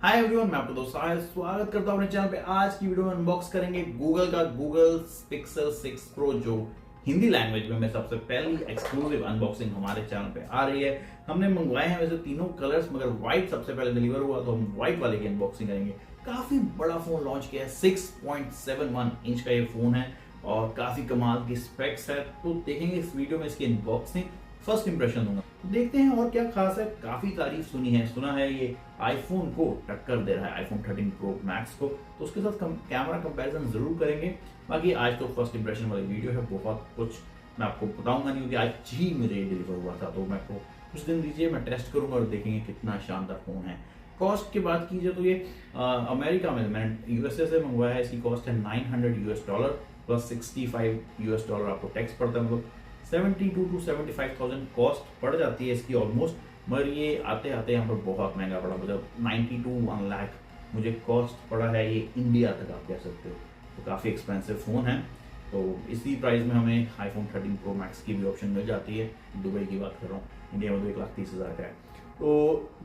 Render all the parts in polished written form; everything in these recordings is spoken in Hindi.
हाय एवरीवन, मैं आपका दोस्त साहिल स्वागत करता हूं अपने चैनल पे। आज की वीडियो में अनबॉक्स करेंगे गूगल का गूगल पिक्सल 6 प्रो, जो हिंदी लैंग्वेज में सबसे पहली एक्सक्लूसिव अनबॉक्सिंग हमारे चैनल पे आ रही है। हमने मंगवाए हैं वैसे तीनों कलर्स, मगर व्हाइट सबसे पहले डिलीवर हुआ तो हम व्हाइट वाले की अनबॉक्सिंग करेंगे। काफी बड़ा फोन लॉन्च किया है, 6.71 इंच का ये फोन है और काफी कमाल की स्पेक्स है। तो देखेंगे इस वीडियो में इसकी अनबॉक्सिंग, फर्स्ट इंप्रेशन दूंगा। देखते हैं और क्या खास है। काफी तारीफ सुना है ये आईफोन को टक्कर दे रहा है, आईफोन 13 प्रो मैक्स को। तो उसके साथ कैमरा कंपैरिजन जरूर करेंगे। बाकी आज तो फर्स्ट इंप्रेशन वाली वीडियो है, बहुत कुछ मैं आपको बताऊंगा नहीं क्योंकि आज ही मुझे डिलीवर हुआ था। तो मैं को कुछ दिन दीजिए, मैं टेस्ट करूंगा और देखेंगे कितना शानदार फोन है। कॉस्ट की बात कीजिए तो ये अमेरिका में, मैंने यूएसए से मंगवाया है। इसकी कॉस्ट है $900 प्लस $65 आपको टैक्स पड़ता है, मतलब 72 to 75,000 कॉस्ट पड़ जाती है इसकी ऑलमोस्ट। मगर ये आते आते यहाँ पर बहुत महंगा पड़ा, मतलब 92 लाख मुझे कॉस्ट पड़ा है ये इंडिया तक, आप कह सकते हो। तो काफ़ी एक्सपेंसिव फ़ोन है। तो इसी प्राइस में हमें आईफोन 13 प्रो मैक्स की भी ऑप्शन मिल जाती है। दुबई की बात कर रहा हूँ, इंडिया में तो 1,30,000 का है। तो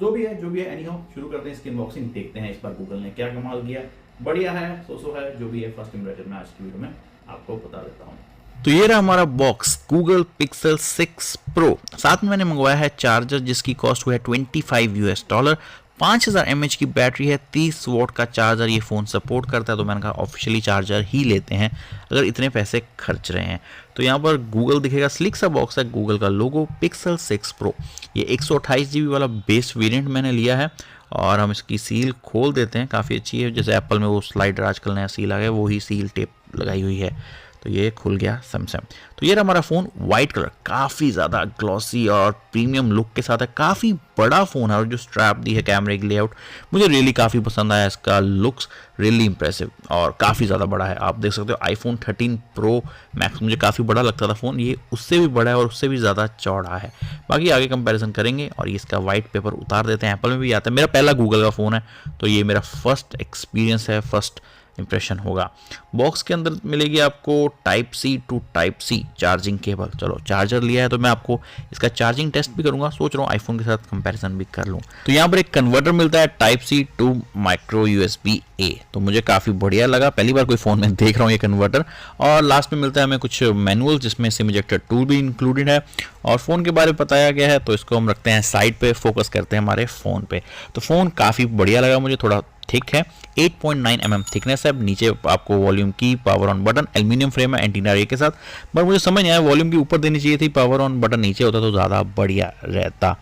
जो भी है एनी हाउ, शुरू करते हैं इसकी अनबॉक्सिंग। देखते हैं इस बार गूगल ने क्या कमाल किया। बढ़िया है, सो है, जो भी है फर्स्ट इंप्रेशन में आज की वीडियो में आपको बता देता हूँ। तो ये रहा हमारा बॉक्स गूगल पिक्सल 6 प्रो। साथ में मैंने मंगवाया है चार्जर जिसकी कॉस्ट हुआ है $25। 5000 mAh की बैटरी है, 30 वॉट का चार्जर ये फ़ोन सपोर्ट करता है। तो मैंने कहा ऑफिशियली चार्जर ही लेते हैं अगर इतने पैसे खर्च रहे हैं। तो यहाँ पर गूगल दिखेगा, स्लिक सा बॉक्स है, गूगल का लोगो, पिक्सल 6 प्रो। ये 128 GB वाला बेस वेरिएंट मैंने लिया है। और हम इसकी सील खोल देते हैं, काफ़ी अच्छी है। जैसे एप्पल में वो स्लाइडर आजकल नया सील आ गया, वही सील टेप लगाई हुई है। तो ये खुल गया सैमसंग। तो ये रहा हमारा फ़ोन, वाइट कलर, काफ़ी ज़्यादा ग्लॉसी और प्रीमियम लुक के साथ है। काफ़ी बड़ा फ़ोन है और जो स्ट्रैप दी है, कैमरे की लेआउट मुझे रियली काफ़ी पसंद आया। इसका लुक्स रियली इंप्रेसिव और काफ़ी ज़्यादा बड़ा है। आप देख सकते हो आईफोन 13 प्रो मैक्स मुझे काफ़ी बड़ा लगता था फ़ोन, ये उससे भी बड़ा है और उससे भी ज़्यादा चौड़ा है। बाकी आगे कंपैरिजन करेंगे। और ये इसका वाइट पेपर उतार देते हैं, एप्पल में भी आता है। मेरा पहला गूगल का फ़ोन है तो ये मेरा फर्स्ट एक्सपीरियंस है, फर्स्ट इंप्रेशन होगा। बॉक्स के अंदर मिलेगी आपको type C to type C charging cable. चलो चार्जर लिया है तो मैं आपको इसका चार्जिंग टेस्ट भी करूंगा, सोच रहा हूँ आईफोन के साथ कंपैरिजन भी कर लूँ। तो यहाँ पर एक कन्वर्टर मिलता है type C to micro USB A, तो मुझे काफ़ी बढ़िया लगा, पहली बार कोई फ़ोन में देख रहा हूँ ये कन्वर्टर। और लास्ट में मिलता है हमें कुछ मैनुअल जिसमें सिम इजेक्टर टूल भी इंक्लूडेड है और फ़ोन के बारे में बताया गया है। तो इसको हम रखते हैं साइड पे, फोकस करते हैं हमारे फ़ोन पे। तो फ़ोन काफ़ी बढ़िया लगा मुझे, थोड़ा थिक है, 8.9 mm थिकनेस है। नीचे आपको वॉल्यूम की, power on button, aluminium frame है एंटीना रे के साथ। पर मुझे समझ नहीं आया, वॉल्यूम की ऊपर देनी चाहिए थी, पावर ऑन बटन नीचे होता तो ज़्यादा बढ़िया रहता।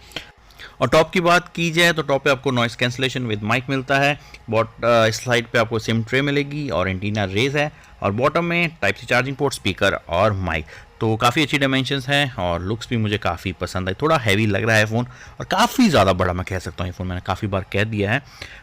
और टॉप की बात की जाए तो टॉप पे आपको नॉइस कैंसिलेशन विद माइक मिलता है। इस साइड पे आपको सिम ट्रे मिलेगी और एंटीना रेज है। और बॉटम में type C charging port, speaker और माइक। तो काफ़ी अच्छी डायमेंशंस हैं और लुक्स भी मुझे काफ़ी पसंद आई। थोड़ा हैवी लग रहा है फ़ोन और काफ़ी ज़्यादा बड़ा मैं कह सकता हूँ ये फ़ोन, मैंने काफ़ी बार कह दिया है।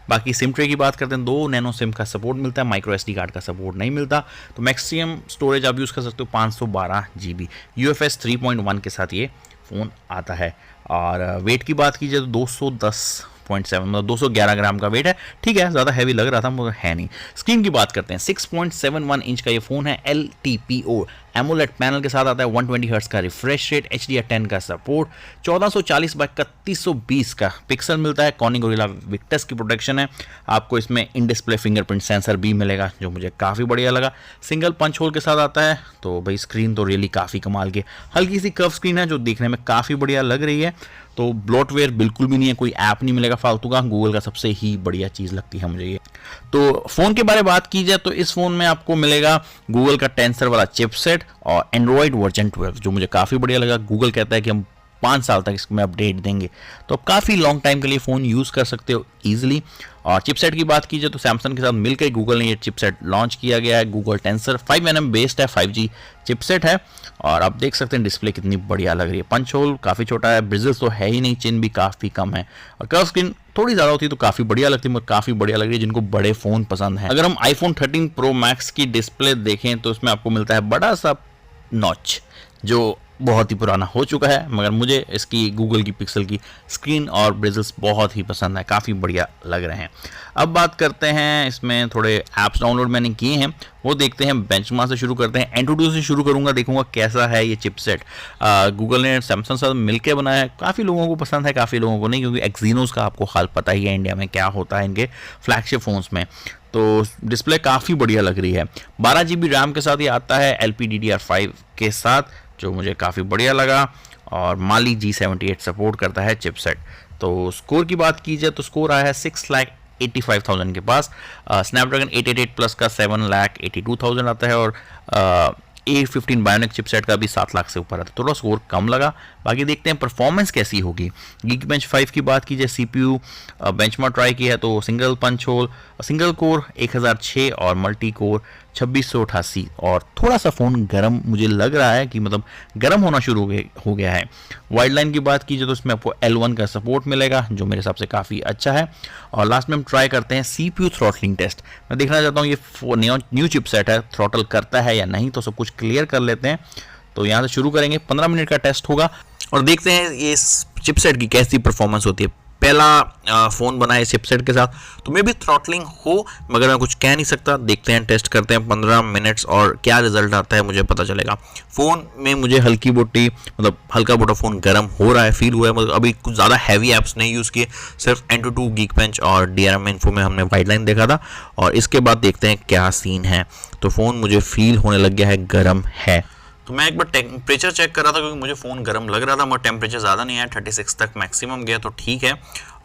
बाकी सिम ट्रे की बात करते हैं, 2 नैनो सिम का सपोर्ट मिलता है, माइक्रो SD कार्ड का सपोर्ट नहीं मिलता। तो मैक्सिमम स्टोरेज आप यूज़ कर सकते हो 512 GB। UFS 3.1 के साथ ये फ़ोन आता है। और वेट की बात कीजिए तो 210.7, मतलब 211 ग्राम का वेट है। ठीक है, ज़्यादा हैवी लग रहा था मगर है नहीं। स्क्रीन की बात करते हैं, 6.71 इंच का ये फ़ोन है, LTPO एमोलेड पैनल के साथ आता है, 120 हर्ट्ज का रिफ्रेश रेट, HDR10 का सपोर्ट, 1440 बाय 3120 का पिक्सल मिलता है, कॉर्निंग गोरिल्ला विक्टस की प्रोटेक्शन है। आपको इसमें इन डिस्प्ले फिंगरप्रिंट सेंसर भी मिलेगा जो मुझे काफ़ी बढ़िया लगा। सिंगल पंच होल के साथ आता है। तो भाई स्क्रीन तो रियली काफ़ी कमाल की, हल्की सी कर्व स्क्रीन है जो देखने में काफ़ी बढ़िया लग रही है। तो ब्लॉटवेयर बिल्कुल भी नहीं है, कोई ऐप नहीं मिलेगा फालतू का, गूगल का सबसे ही बढ़िया चीज़ लगती है मुझे ये। तो फ़ोन के बारे में बात की जाए तो इस फ़ोन में आपको मिलेगा गूगल का टेंसर वाला चिपसेट और एंड्रॉयड वर्जन 12 जो मुझे काफ़ी बढ़िया लगा। गूगल कहता है कि हम 5 साल तक इसमें अपडेट देंगे, तो आप काफ़ी लॉन्ग टाइम के लिए फ़ोन यूज़ कर सकते हो ईजिली। और चिपसेट की बात कीजिए तो सैमसंग के साथ मिलकर गूगल ने ये चिपसेट लॉन्च किया गया है। गूगल टेंसर 5nm बेस्ड है, 5G चिपसेट है। और आप देख सकते हैं डिस्प्ले कितनी बढ़िया लग रही है, पंच होल काफ़ी छोटा है, ब्रिजल्स तो है ही नहीं, चिन भी काफ़ी कम है। और कर्व स्क्रीन थोड़ी ज़्यादा होती है तो काफ़ी बढ़िया लगती है, मगर काफ़ी बढ़िया लग रही है जिनको बड़े फ़ोन पसंद है। अगर हम आईफोन 13 प्रो मैक्स की डिस्प्ले देखें तो इसमें आपको मिलता है बड़ा सा नॉच जो बहुत ही पुराना हो चुका है, मगर मुझे इसकी गूगल की पिक्सल की स्क्रीन और ब्रिजल्स बहुत ही पसंद है, काफ़ी बढ़िया लग रहे हैं। अब बात करते हैं इसमें थोड़े ऐप्स डाउनलोड मैंने किए हैं, वो देखते हैं। बेंचमार्क से शुरू करते हैं, एंटुटू से शुरू करूंगा, देखूंगा कैसा है ये चिपसेट। गूगल ने सैमसंग साथ मिलकर बनाया है, काफ़ी लोगों को पसंद है, काफ़ी लोगों को नहीं, क्योंकि एक्जीनोस का आपको हाल पता ही है इंडिया में क्या होता है इनके फ्लैगशिप फ़ोन्स में। तो डिस्प्ले काफ़ी बढ़िया लग रही है। 12 GB रैम के साथ ये आता है LPDDR5 के साथ, जो मुझे काफ़ी बढ़िया लगा। और माली G78 सपोर्ट करता है चिपसेट। तो स्कोर की बात की जाए तो स्कोर आया है 6,85,000 के पास। स्नैपड्रैगन 888 प्लस का 7,82,000 आता है, और A15 बायोनिक चिपसेट का भी 7 लाख से ऊपर आता है, थोड़ा स्कोर कम लगा। बाकी देखते हैं परफॉर्मेंस कैसी होगी। Geekbench 5 की बात की जाए, CPU बेंचमार्क ट्राई किया है तो single punch hole, single core 1006 और मल्टी कोर 2688, और थोड़ा सा फ़ोन गर्म मुझे लग रहा है कि मतलब गर्म होना शुरू हो गया है। वाइड लाइन की बात की जाए तो इसमें आपको L1 का सपोर्ट मिलेगा, जो मेरे हिसाब से काफ़ी अच्छा है। और लास्ट में हम ट्राई करते हैं CPU थ्रॉटलिंग टेस्ट। मैं देखना चाहता हूँ ये न्यू चिपसेट है, थ्रॉटल करता है या नहीं, तो सब कुछ क्लियर कर लेते हैं। तो यहाँ से शुरू करेंगे, 15 मिनट का टेस्ट होगा और देखते हैं ये चिपसेट की कैसी परफॉर्मेंस होती है। पहला फ़ोन बना है चिपसेट के साथ, तो मे भी थ्रॉटलिंग हो, मगर मैं कुछ कह नहीं सकता। देखते हैं, टेस्ट करते हैं 15 मिनट्स, और क्या रिजल्ट आता है मुझे पता चलेगा। फ़ोन में मुझे हल्की बोटी मतलब हल्का बोटा फ़ोन गर्म हो रहा है, फील हुआ है, मतलब अभी कुछ ज़्यादा हैवी ऐप्स नहीं यूज़ किए, सिर्फ एंटुटू, Geekbench और DRM इन्फो में हमने वाइड लाइन देखा था। और इसके बाद देखते हैं क्या सीन है। तो फ़ोन मुझे फील होने लग गया है गर्म है। तो मैं एक बार टेम्परेचर चेक कर रहा था, क्योंकि मुझे फ़ोन गर्म लग रहा था, मगर टेम्परेचर ज़्यादा नहीं आया, 36 तक मैक्सिमम गया, तो ठीक है।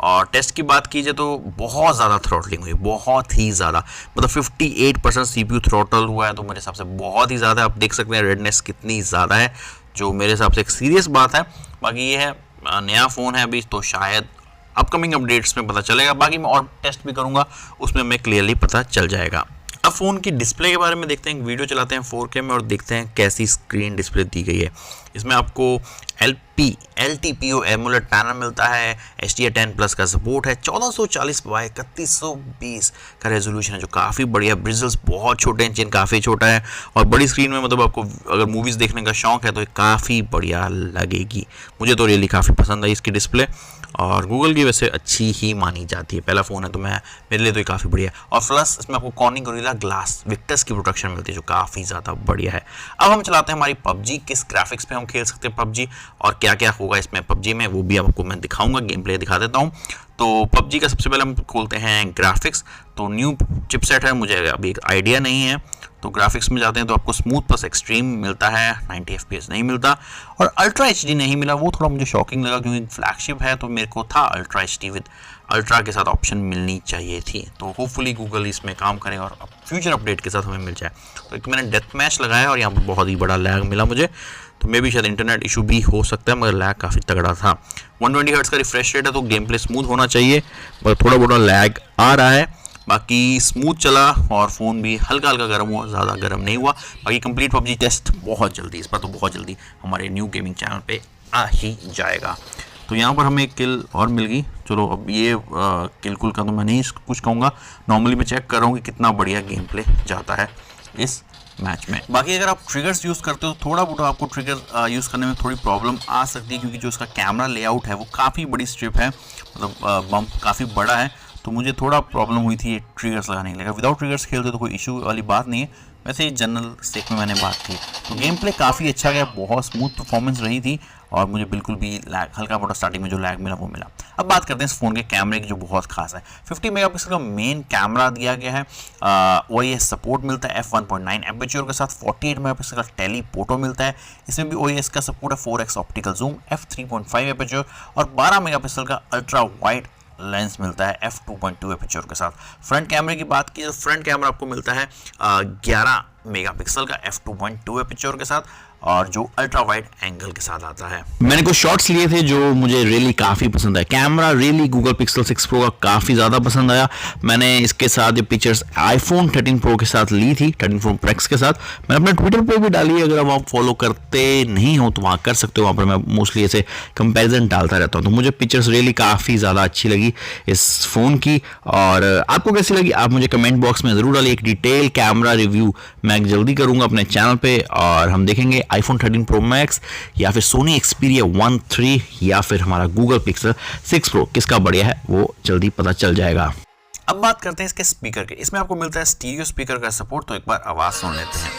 और टेस्ट की बात कीजिए तो बहुत ज़्यादा थ्रॉटलिंग हुई, बहुत ही ज़्यादा, मतलब 58% CPU थ्रॉटल हुआ है, तो मेरे हिसाब से बहुत ही ज़्यादा। आप देख सकते हैं रेडनेस कितनी ज़्यादा है, जो मेरे हिसाब से एक सीरियस बात है। बाकी ये है, नया फ़ोन है अभी, तो शायद अपकमिंग अपडेट्स में पता चलेगा। बाकी मैं और टेस्ट भी करूँगा, उसमें हमें क्लियरली पता चल जाएगा। अब फ़ोन की डिस्प्ले के बारे में देखते हैं, एक वीडियो चलाते हैं 4K में और देखते हैं कैसी स्क्रीन डिस्प्ले दी गई है। इसमें आपको LTPO एमोलेड पैनल मिलता है, HDR10 प्लस का सपोर्ट है, 1440 बाय 3120 का रेजोल्यूशन है, जो काफ़ी बढ़िया। ब्रिजल्स बहुत छोटे हैं, चिन काफ़ी छोटा है, और बड़ी स्क्रीन में मतलब आपको अगर मूवीज़ देखने का शौक है तो ये काफ़ी बढ़िया लगेगी। मुझे तो रियली काफ़ी पसंद आई इसकी डिस्प्ले, और गूगल की वैसे अच्छी ही मानी जाती है। पहला फ़ोन है तो मेरे लिए तो ये काफ़ी बढ़िया है। और प्लस इसमें आपको कॉर्निंग गोरिल्ला ग्लास विक्टस की प्रोटेक्शन मिलती है, जो काफ़ी ज़्यादा बढ़िया है। अब हम चलाते हैं हमारी PUBG, किस ग्राफिक्स पे हम खेल सकते हैं PUBG, और क्या क्या होगा इसमें PUBG में, वो भी आपको मैं दिखाऊंगा, गेम प्ले दिखा देता हूँ। तो PUBG का सबसे पहले हम खोलते हैं ग्राफिक्स। तो न्यू चिपसेट है, मुझे अभी एक आइडिया नहीं है, तो ग्राफिक्स में जाते हैं तो आपको स्मूथ प्लस एक्सट्रीम मिलता है, 90 FPS नहीं मिलता, और अल्ट्रा HD नहीं मिला। वो थोड़ा मुझे शॉकिंग लगा, क्योंकि फ्लैगशिप है तो मेरे को था अल्ट्रा HD विद अल्ट्रा के साथ ऑप्शन मिलनी चाहिए थी। तो होपफुली गूगल इसमें काम करेगा और फ्यूचर अपडेट के साथ हमें मिल जाए। तो एक मैंने डेथ मैच लगाया और यहाँ पर बहुत ही बड़ा लैग मिला मुझे, तो मे भी शायद इंटरनेट इशू भी हो सकता है, मगर लैग काफ़ी तगड़ा था। 120 हर्ट्ज़ का रिफ्रेश रेट है, तो गेम प्ले स्मूथ होना चाहिए, मगर थोड़ा बहुत लैग आ रहा है। बाकी स्मूथ चला, और फ़ोन भी हल्का हल्का गर्म हुआ, ज़्यादा गर्म नहीं हुआ। बाकी कंप्लीट PUBG टेस्ट बहुत जल्दी, इस पर तो बहुत जल्दी हमारे न्यू गेमिंग चैनल पे आ ही जाएगा। तो यहाँ पर हमें एक किल और मिल गई। चलो, अब ये किल कुल का तो मैं नहीं कुछ कहूँगा, नॉर्मली मैं चेक कर रहा हूँ कि कितना बढ़िया गेम प्ले जाता है इस मैच में। बाकी अगर आप ट्रिगर्स यूज़ करते हो तो थोड़ा बहुत आपको ट्रिगर यूज़ करने में थोड़ी प्रॉब्लम आ सकती है, क्योंकि जो इसका कैमरा लेआउट है वो काफ़ी बड़ी स्ट्रिप है, मतलब बम्प काफ़ी बड़ा है, तो मुझे थोड़ा प्रॉब्लम हुई थी ये ट्रिगर्स लगाने के लिए। विदाउट ट्रिगर्स खेलते तो कोई इशू वाली बात नहीं है, वैसे ही जनरल स्टेक में मैंने बात की। तो गेम प्ले काफ़ी अच्छा गया, बहुत स्मूथ परफॉर्मेंस रही थी, और मुझे बिल्कुल भी लैग, हल्का मोटा स्टार्टिंग में जो लैग मिला वो मिला। अब बात करते हैं इस फ़ोन के कैमरे की, जो बहुत खास है। 50 मेगापिक्सल का मेन कैमरा दिया गया है, OIS सपोर्ट मिलता है f1.9 एपर्चर के साथ, 48 मेगापिक्सल का टेलीपोटो मिलता है, इसमें भी OIS का सपोर्ट है, 4x optical zoom, f3.5 aperture, और 12 मेगापिक्सल का अल्ट्रा वाइड लेंस मिलता है f2.2 एपर्चर के साथ। फ्रंट कैमरे की बात की तो फ्रंट कैमरा आपको मिलता है 11 मेगापिक्सल का f2.2 एपर्चर के साथ, और जो अल्ट्रा वाइड एंगल के साथ आता है। मैंने कुछ शॉट्स लिए थे जो मुझे रियली काफ़ी पसंद आया। Camera really Google pixel 6 pro का काफ़ी ज़्यादा पसंद आया। मैंने इसके साथ ये पिक्चर्स आईफोन 13 प्रो के साथ ली थी, 13 प्रो मैक्स के साथ। मैंने अपने ट्विटर पे भी डाली है, अगर आप फॉलो करते नहीं हो तो वहाँ कर सकते हो, वहाँ पर मैं मोस्टली ऐसे कंपेरिजन डालता रहता हूँ। तो मुझे पिक्चर्स रियली काफ़ी ज़्यादा अच्छी लगी इस फ़ोन की। और आपको कैसी लगी आप मुझे कमेंट बॉक्स में ज़रूर डालिए। एक डिटेल कैमरा रिव्यू मैं जल्दी करूँगा अपने चैनल पर, और हम देखेंगे आईफोन 13 प्रो मैक्स या फिर सोनी एक्सपीरिया 1 3 या फिर हमारा गूगल पिक्सल 6 प्रो, किसका बढ़िया है वो जल्दी पता चल जाएगा। अब बात करते हैं इसके स्पीकर के। इसमें आपको मिलता है स्टीरियो स्पीकर का सपोर्ट, तो एक बार आवाज सुन लेते हैं।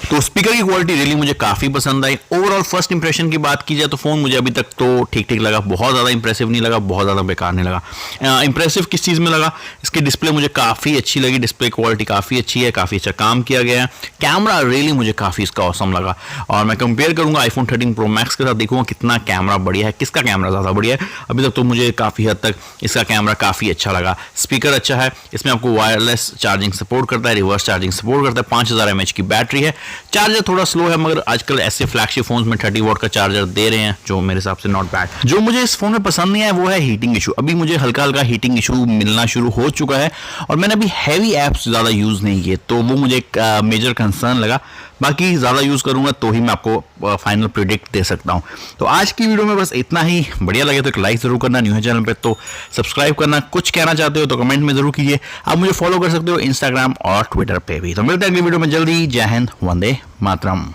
तो स्पीकर की क्वालिटी रियली मुझे काफ़ी पसंद आई। ओवरऑल फर्स्ट इंप्रेशन की बात की जाए तो फ़ोन मुझे अभी तक तो ठीक ठीक लगा, बहुत ज़्यादा इंप्रेसिव नहीं लगा, बहुत ज़्यादा बेकार नहीं लगा। इंप्रेसिव किस चीज़ में लगा, इसकी डिस्प्ले मुझे काफ़ी अच्छी लगी, डिस्प्ले क्वालिटी काफ़ी अच्छी है, काफ़ी अच्छा काम किया गया है। कैमरा रियली मुझे काफ़ी इसका ऑसम लगा, और मैं कंपेयर करूँगा आईफोन 13 प्रो मैक्स के साथ, देखूँगा कितना कैमरा बढ़िया है, किसका कैमरा ज़्यादा बढ़िया है। अभी तक तो मुझे काफ़ी हद तक इसका कैमरा काफ़ी अच्छा लगा। स्पीकर अच्छा है, इसमें आपको वायरलेस चार्जिंग सपोर्ट करता है, रिवर्स चार्जिंग सपोर्ट करता है, 5000 mAh की बैटरी है। चार्जर थोड़ा स्लो है, मगर आजकल ऐसे फ्लैगशिप फोन्स में 30 वॉट का चार्जर दे रहे हैं, जो मेरे हिसाब से नॉट बैड। जो मुझे इस फोन में पसंद नहीं आया वो है हीटिंग इशू। अभी मुझे हल्का हल्का हीटिंग इशू मिलना शुरू हो चुका है, और मैंने अभी हैवी ऐप्स ज़्यादा यूज़ नहीं किए, तो वो मुझे एक मेजर कंसर्न लगा। बाकी ज़्यादा यूज़ करूँगा तो ही मैं आपको फाइनल प्रेडिक्ट दे सकता हूँ। तो आज की वीडियो में बस इतना ही। बढ़िया लगे तो एक लाइक ज़रूर करना, न्यू है चैनल पे तो सब्सक्राइब करना, कुछ कहना चाहते हो तो कमेंट में ज़रूर कीजिए। आप मुझे फॉलो कर सकते हो इंस्टाग्राम और ट्विटर पे भी। तो मिलते हैं अगली वीडियो में जल्दी। जय हिंद, वंदे मातरम।